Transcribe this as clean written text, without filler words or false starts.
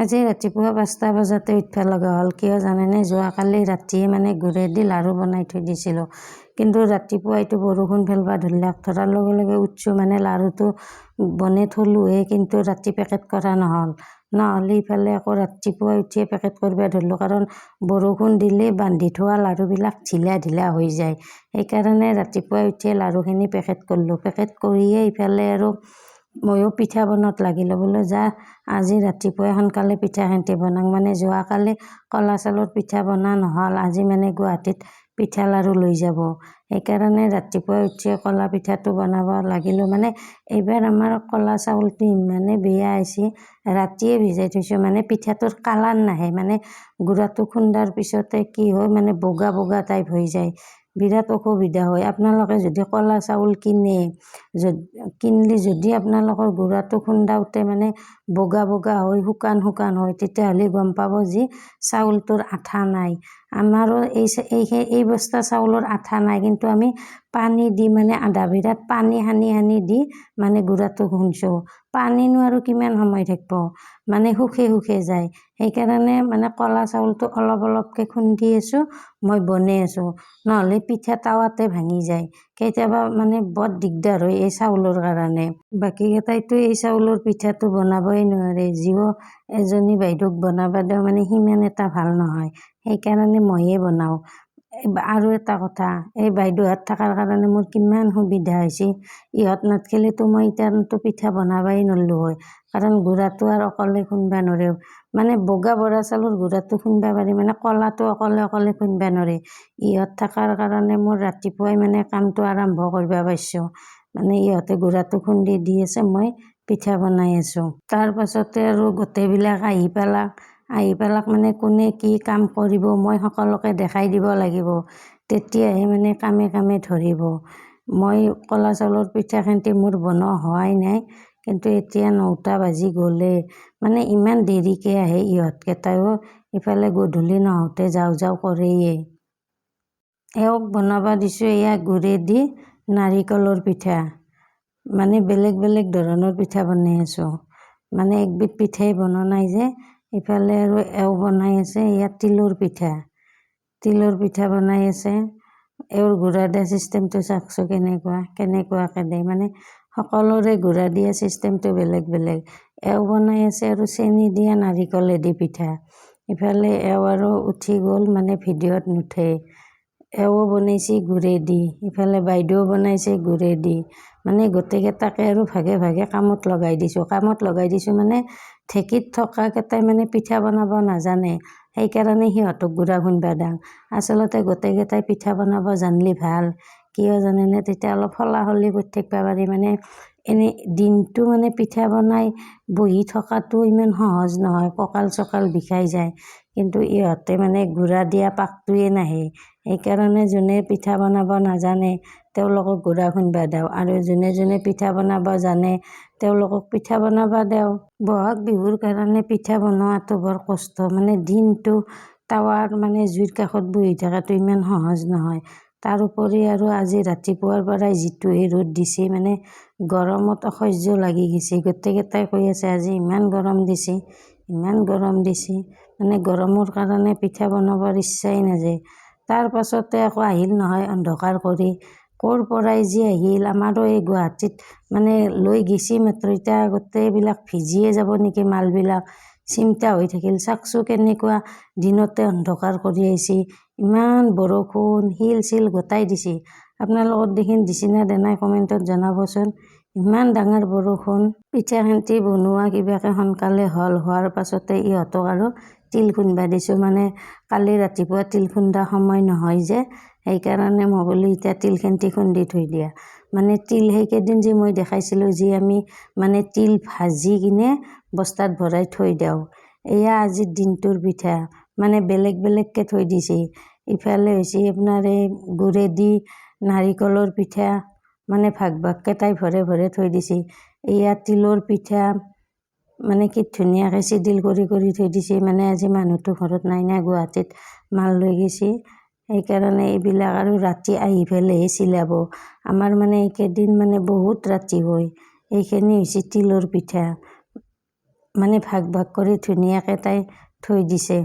আজি ৰাতিপুৱা 5টা বজাতে উঠিব লগা হ'ল। কিয় জানেনে? যোৱাকালি ৰাতিয়ে মানে গুড়েদি লাড়ু বনাই থৈ দিছিলোঁ, কিন্তু ৰাতিপুৱা এইটো বৰষুণ ফেলবা ধৰিলে ধৰাৰ লগে লগে উঠছোঁ, মানে লাড়ুটো বনাই থলোঁহে, কিন্তু ৰাতি পেকেট কৰা নহ'লে ইফালে আকৌ ৰাতিপুৱা উঠিয়ে পেকেট কৰিব ধৰিলোঁ, কাৰণ বৰষুণ দিলে বান্ধি থোৱা লাড়ুবিলাক ঢিলা হৈ যায়। সেইকাৰণে ৰাতিপুৱা উঠিয়ে লাড়ুখিনি পেকেট কৰিলোঁ। পেকেট কৰিয়ে ইফালে আৰু ময়ো পিঠা বনাত লাগিলোঁ। বোলো যা আজি ৰাতিপুৱাই সোনকালে পিঠাখিনি বনাওঁ, মানে যোৱাকালি কলা চাউলৰ পিঠা বনা নহ'ল, আজি মানে গুৱাহাটীত পিঠা লাড়ু লৈ যাব। সেইকাৰণে ৰাতিপুৱা উঠিয়ে কলা পিঠাটো বনাব লাগিলোঁ। মানে এইবাৰ আমাৰ কলা চাউলটো ইমানে বেয়া হৈছে, ৰাতিয়ে ভিজাই থৈছোঁ, মানে পিঠাটোৰ কালাৰ নাহে, মানে গুড়াটো খুন্দাৰ পিছতে কি হয়, মানে বগা টাইপ হৈ যায়, বিৰাট অসুবিধা হয়। আপোনালোকে যদি কলা চাউল কিনলে যদি আপোনালোকৰ গুড়াটো খুন্দাওঁতে মানে বগা হয়, শুকান হয়, তেতিয়াহ'লে গম পাব যি চাউলটোৰ আঠা নাই। আমাৰো এই বস্তা চাউলৰ আঠা নাই, কিন্তু আমি পানী দি মানে আধা বিৰাট পানী সানি দি মানে গুড়াটো খুন্দছোঁ। পানীনো আৰু কিমান সময় থাকিব, মানে শুখে যায়। সেইকাৰণে মানে কলা চাউলটো অলপকৈ খুন্দি আছোঁ, মই বনাই আছোঁ, নহ'লে পিঠা টাৱাতে ভাঙি যায়। কেতিয়াবা মানে বৰ দিগদাৰ হয় এই চাউলৰ কাৰণে। বাকীকেইটাইতো এই চাউলৰ পিঠাটো বনাবই নোৱাৰে। যিও এজনী বাইদেউক বনাব দিওঁ, মানে সিমান এটা ভাল নহয়, সেইকাৰণে ময়ে বনাওঁ। আৰু এটা কথা, এই বাইদেউহঁত থকাৰ কাৰণে মোৰ কিমান সুবিধা হৈছে। ইহঁত নাথাকিলেতো মই এতিয়াতো পিঠা বনাবই নোৱাৰিলোঁ হয়, কাৰণ গুড়াটো আৰু অকলে খুন্দবা নোৱাৰোঁ। মানে বগা বৰা চাউলৰ গুড়াটো খুন্দবা পাৰি, মানে কলাটো অকলে খুন্দবা নোৱাৰে। ইহঁত থকাৰ কাৰণে মোৰ ৰাতিপুৱাই মানে কামটো আৰম্ভ কৰিব পাৰিছোঁ। মানে ইহঁতে গুড়াটো খুন্দি দি আছে, মই পিঠা বনাই আছোঁ। তাৰ পাছতে আৰু গোটেইবিলাক আহি পেলাক মানে কোনে কি কাম কৰিব মই সকলোকে দেখাই দিব লাগিব, তেতিয়াহে মানে কামে ধৰিব। মই কলা চাউলৰ পিঠাখিনি মোৰ বনোৱা হোৱাই নাই, কিন্তু এতিয়া 9টা বাজি গ'লে, মানে ইমান দেৰিকৈ আহে ইহঁতকেইটাইও, ইফালে গধূলি নহওঁতে যাওঁ কৰেয়ে। এওঁক বনাব দিছোঁ এয়া গুড়েদি নাৰিকলৰ পিঠা, মানে বেলেগ ধৰণৰ পিঠা বনাই আছোঁ, মানে একবিধ পিঠাই বনোৱা নাই যে। ইফালে আৰু এওঁ বনাই আছে এয়া তিলৰ পিঠা বনাই আছে। এওঁৰ গুড়া দিয়া চিষ্টেমটো চাওকচোন কেনেকুৱাকৈ দিয়ে, মানে সকলোৰে গুড়া দিয়া চিষ্টেমটো বেলেগ। এওঁ বনাই আছে আৰু চেনি দিয়া নাৰিকলেদি পিঠা। ইফালে এওঁ আৰু উঠি গ'ল, মানে ভিডিঅ'ত নুঠে। এওঁ বনাইছে গুড়েদি, ইফালে বাইদেউ বনাইছে গুড়েদি, মানে গোটেইকেইটাকে আৰু ভাগে কামত লগাই দিছোঁ। মানে ঢেঁকীত থকাকেইটাই মানে পিঠা বনাব নাজানে, সেইকাৰণে সিহঁতক গুড়া খুন্দবা দিওঁ। আচলতে গোটেইকেইটাই পিঠা বনাব জানিলে ভাল, কিয় জানেনে? তেতিয়া অলপ হলা-হলি কৰি থাকিব পাৰি। মানে এনেই দিনটো মানে পিঠা বনাই বহি থকাটো ইমান সহজ নহয়, কঁকাল চকাল বিষাই যায়। কিন্তু ইহঁতে মানে গুড়া দিয়া পাকটোৱে নাহে, সেইকাৰণে যোনে পিঠা বনাব নাজানে তেওঁলোকক গুড়া খুন্দবা দিওঁ, আৰু যোনে পিঠা বনাব জানে তেওঁলোকক পিঠা বনাব দিওঁ। বহাগ বিহুৰ কাৰণে পিঠা বনোৱাটো বৰ কষ্ট, মানে দিনটো টাৱাৰ মানে জুইৰ কাষত বহি থকাটো ইমান সহজ নহয়। তাৰোপৰি আৰু আজি ৰাতিপুৱাৰ পৰাই যিটোহে ৰ'দ দিছে, মানে গৰমত অসহ্য লাগি গৈছে। গোটেইকেইটাই কৈ আছে আজি ইমান গৰম দিছে, মানে গৰমৰ কাৰণে পিঠা বনাবৰ ইচ্ছাই নাযায়। তাৰ পাছতে আকৌ আহিল নহয় অন্ধকাৰ কৰি, ক'ৰ পৰাই যি আহিল। আমাৰো এই গুৱাহাটীত মানে লৈ গেছি মাত্ৰ এতিয়া গোটেইবিলাক ভিজিয়ে যাব নেকি মালবিলাক, চিন্তা হৈ থাকিল। চাওকচোন কেনেকুৱা দিনতে অন্ধকাৰ কৰি আহিছে, ইমান বৰষুণ, শিল গোটাই দিছে। আপোনালোকৰ দিছে না নাই কমেণ্টত জনাবচোন। ইমান ডাঙৰ বৰষুণ। পিঠাখিনি বনোৱা কিবাকৈ সোনকালে হোৱাৰ পাছতে ইহঁতক আৰু তিল খুন্দবা দিছোঁ, মানে কালি ৰাতিপুৱা তিল খুন্দা সময় নহয় যে, সেইকাৰণে মই বোলো এতিয়া তিলখিনি খুন্দি থৈ দিয়া। মানে তিল সেইকেইদিন যে মই দেখাইছিলোঁ যে আমি মানে তিল ভাজি কিনে বস্তাত ভৰাই থৈ দিওঁ, এয়া আজিৰ দিনটোৰ পিঠা, মানে বেলেগকৈ থৈ দিছে। ইফালে হৈছে আপোনাৰ এই গুড়েদি নাৰিকলৰ পিঠা, মানে ভাগকৈ তাই ভৰে থৈ দিছে। এয়া তিলৰ পিঠা, মানে কি ধুনীয়াকৈ চিডিল কৰি থৈ দিছে। মানে আজি মানুহটো ঘৰত নাই না, গুৱাহাটীত মাল লৈ গৈছে, সেইকাৰণে এইবিলাক আৰু ৰাতি আহি পেলাইহে চিলাব। আমাৰ মানে এইকেইদিন মানে বহুত ৰাতি হয়। এইখিনি হৈছে তিলৰ পিঠা, মানে ভাগ ভাগ কৰি ধুনীয়াকৈ তাই থৈ দিছে।